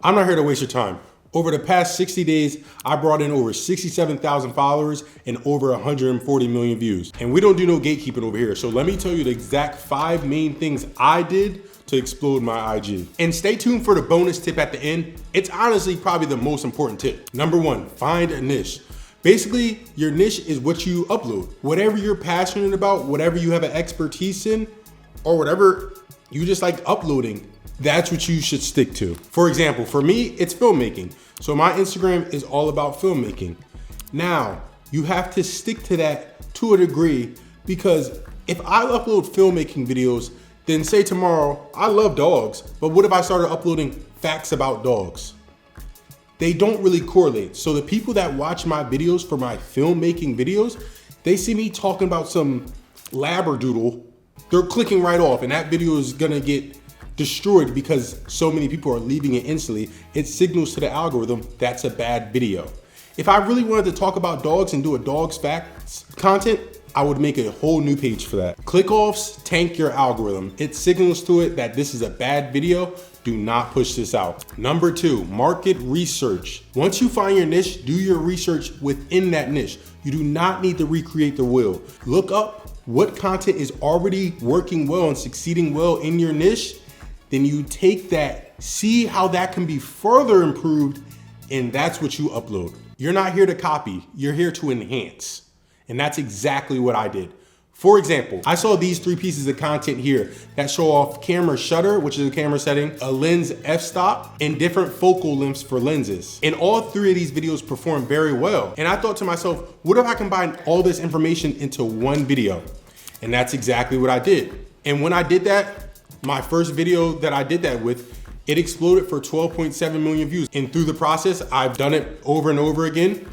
I'm not here to waste your time. Over the past 60 days, I brought in over 67,000 followers and over 140 million views. And we don't do no gatekeeping over here. So let me tell you the exact 5 main things I did to explode my IG. And stay tuned for the bonus tip at the end. It's honestly probably the most important tip. Number 1, find a niche. Basically, your niche is what you upload. Whatever you're passionate about, whatever you have an expertise in, or whatever you just like uploading, that's what you should stick to. For example, for me, it's filmmaking. So my Instagram is all about filmmaking. Now, you have to stick to that to a degree, because if I upload filmmaking videos, then say tomorrow, I love dogs, but what if I started uploading facts about dogs? They don't really correlate. So the people that watch my videos for my filmmaking videos, they see me talking about some labradoodle, they're clicking right off, and that video is gonna get destroyed because so many people are leaving it instantly. It signals to the algorithm that's a bad video. If I really wanted to talk about dogs and do a dogs facts content, I would make a whole new page for that. Click-offs tank your algorithm. It signals to it that this is a bad video. Do not push this out. Number 2, market research. Once you find your niche, do your research within that niche. You do not need to recreate the wheel. Look up what content is already working well and succeeding well in your niche. Then you take that, see how that can be further improved, and that's what you upload. You're not here to copy, you're here to enhance. And that's exactly what I did. For example, I saw these 3 pieces of content here that show off camera shutter, which is a camera setting, a lens f-stop, and different focal lengths for lenses. And all 3 of these videos performed very well. And I thought to myself, what if I combine all this information into one video? And that's exactly what I did. And when I did that, my first video that I did that with, it exploded for 12.7 million views. And through the process, I've done it over and over again.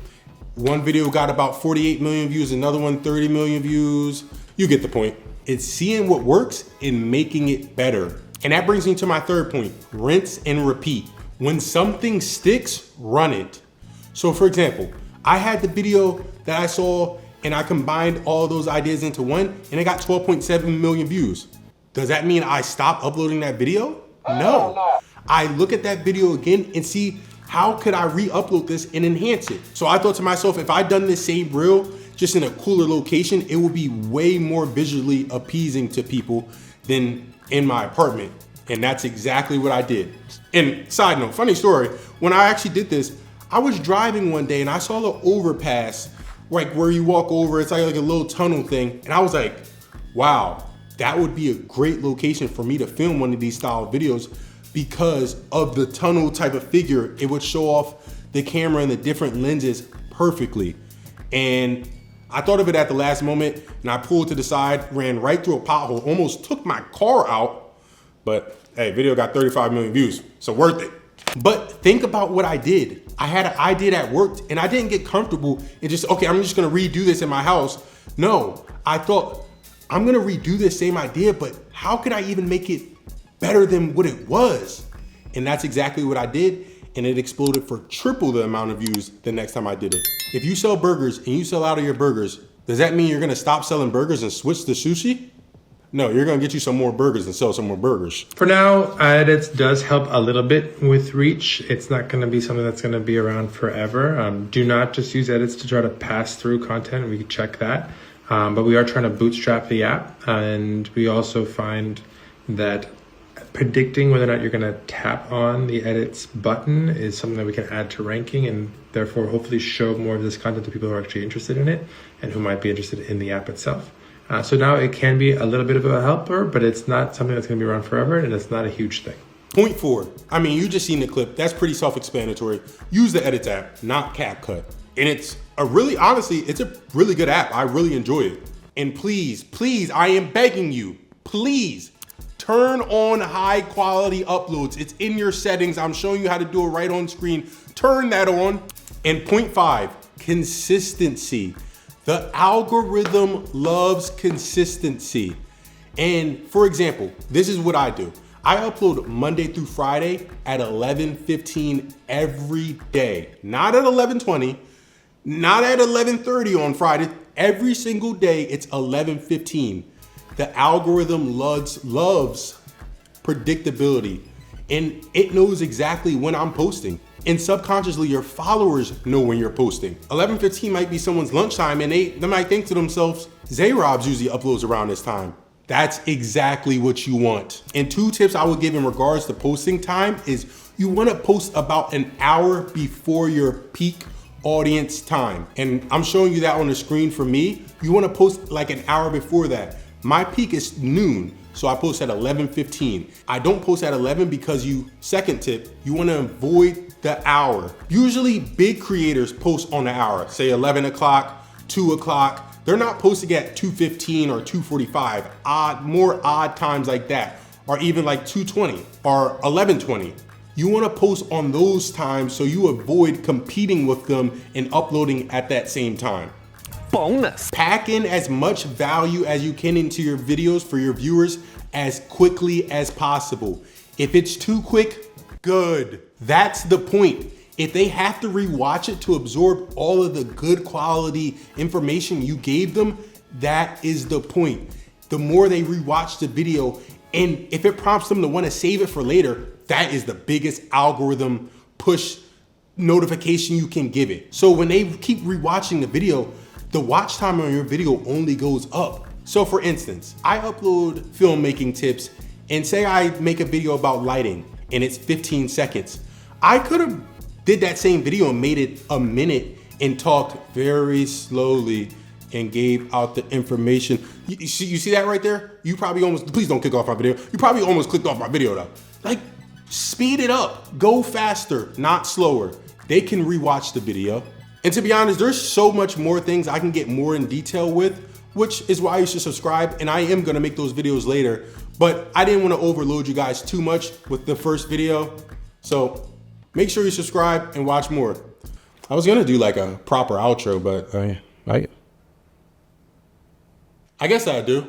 One video got about 48 million views, another one 30 million views. You get the point. It's seeing what works and making it better. And that brings me to my 3rd point, rinse and repeat. When something sticks, run it. So for example, I had the video that I saw and I combined all those ideas into one and it got 12.7 million views. Does that mean I stop uploading that video? No. I look at that video again and see how could I re-upload this and enhance it? So I thought to myself, if I'd done this same reel just in a cooler location, it would be way more visually appeasing to people than in my apartment. And that's exactly what I did. And side note, funny story, when I actually did this, I was driving one day and I saw the overpass, like where you walk over, it's like a little tunnel thing. And I was like, wow, that would be a great location for me to film one of these style videos, because of the tunnel type of figure. It would show off the camera and the different lenses perfectly. And I thought of it at the last moment and I pulled to the side, ran right through a pothole, almost took my car out, but hey, video got 35 million views, so worth it. But think about what I did. I had an idea that worked and I didn't get comfortable and just, okay, I'm just gonna redo this in my house. No, I thought, I'm gonna redo this same idea, but how could I even make it better than what it was? And that's exactly what I did. And it exploded for triple the amount of views the next time I did it. If you sell burgers and you sell out of your burgers, does that mean you're gonna stop selling burgers and switch to sushi? No, you're gonna get you some more burgers and sell some more burgers. For now, edits does help a little bit with reach. It's not gonna be something that's gonna be around forever. Do not just use edits to try to pass through content. We can check that. But we are trying to bootstrap the app. And we also find that predicting whether or not you're going to tap on the edits button is something that we can add to ranking, and therefore hopefully show more of this content to people who are actually interested in it and who might be interested in the app itself. So now it can be a little bit of a helper, but it's not something that's going to be around forever, and it's not a huge thing. Point 4, I mean, you just seen the clip. That's pretty self-explanatory. Use the Edits app, not CapCut. And it's a really, honestly, it's a really good app. I really enjoy it. And please, please, I am begging you, please, turn on high quality uploads. It's in your settings. I'm showing you how to do it right on screen. Turn that on. And point 5, consistency. The algorithm loves consistency. And for example, this is what I do. I upload Monday through Friday at 11:15 every day. Not at 11:20, not at 11:30 on Friday. Every single day it's 11:15. The algorithm loves predictability. and it knows exactly when I'm posting. And subconsciously, your followers know when you're posting. 11:15 might be someone's lunchtime, and they might think to themselves, Zayrobs usually uploads around this time. That's exactly what you want. And 2 tips I would give in regards to posting time is you wanna post about an hour before your peak audience time. And I'm showing you that on the screen for me. You wanna post like an hour before that. My peak is noon, so I post at 11:15. I don't post at 11 because second tip, you wanna avoid the hour. Usually big creators post on the hour, say 11 o'clock, 2 o'clock. They're not posting at 2:15 or 2:45, more odd times like that, or even like 2:20 or 11:20. You wanna post on those times so you avoid competing with them and uploading at that same time. Bonus. Pack in as much value as you can into your videos for your viewers as quickly as possible. If it's too quick, good. That's the point. If they have to rewatch it to absorb all of the good quality information you gave them, that is the point. The more they rewatch the video, and if it prompts them to want to save it for later, that is the biggest algorithm push notification you can give it. So when they keep rewatching the video, the watch time on your video only goes up. So for instance, I upload filmmaking tips, and say I make a video about lighting and it's 15 seconds. I could have did that same video and made it a minute and talked very slowly and gave out the information. You see that right there? You probably almost, please don't click off my video. You probably almost clicked off my video though. Like, speed it up, go faster, not slower. They can rewatch the video. And to be honest, there's so much more things I can get more in detail with, which is why you should subscribe, and I am gonna make those videos later, but I didn't wanna overload you guys too much with the first video, so make sure you subscribe and watch more. I was gonna do like a proper outro, but I guess I do.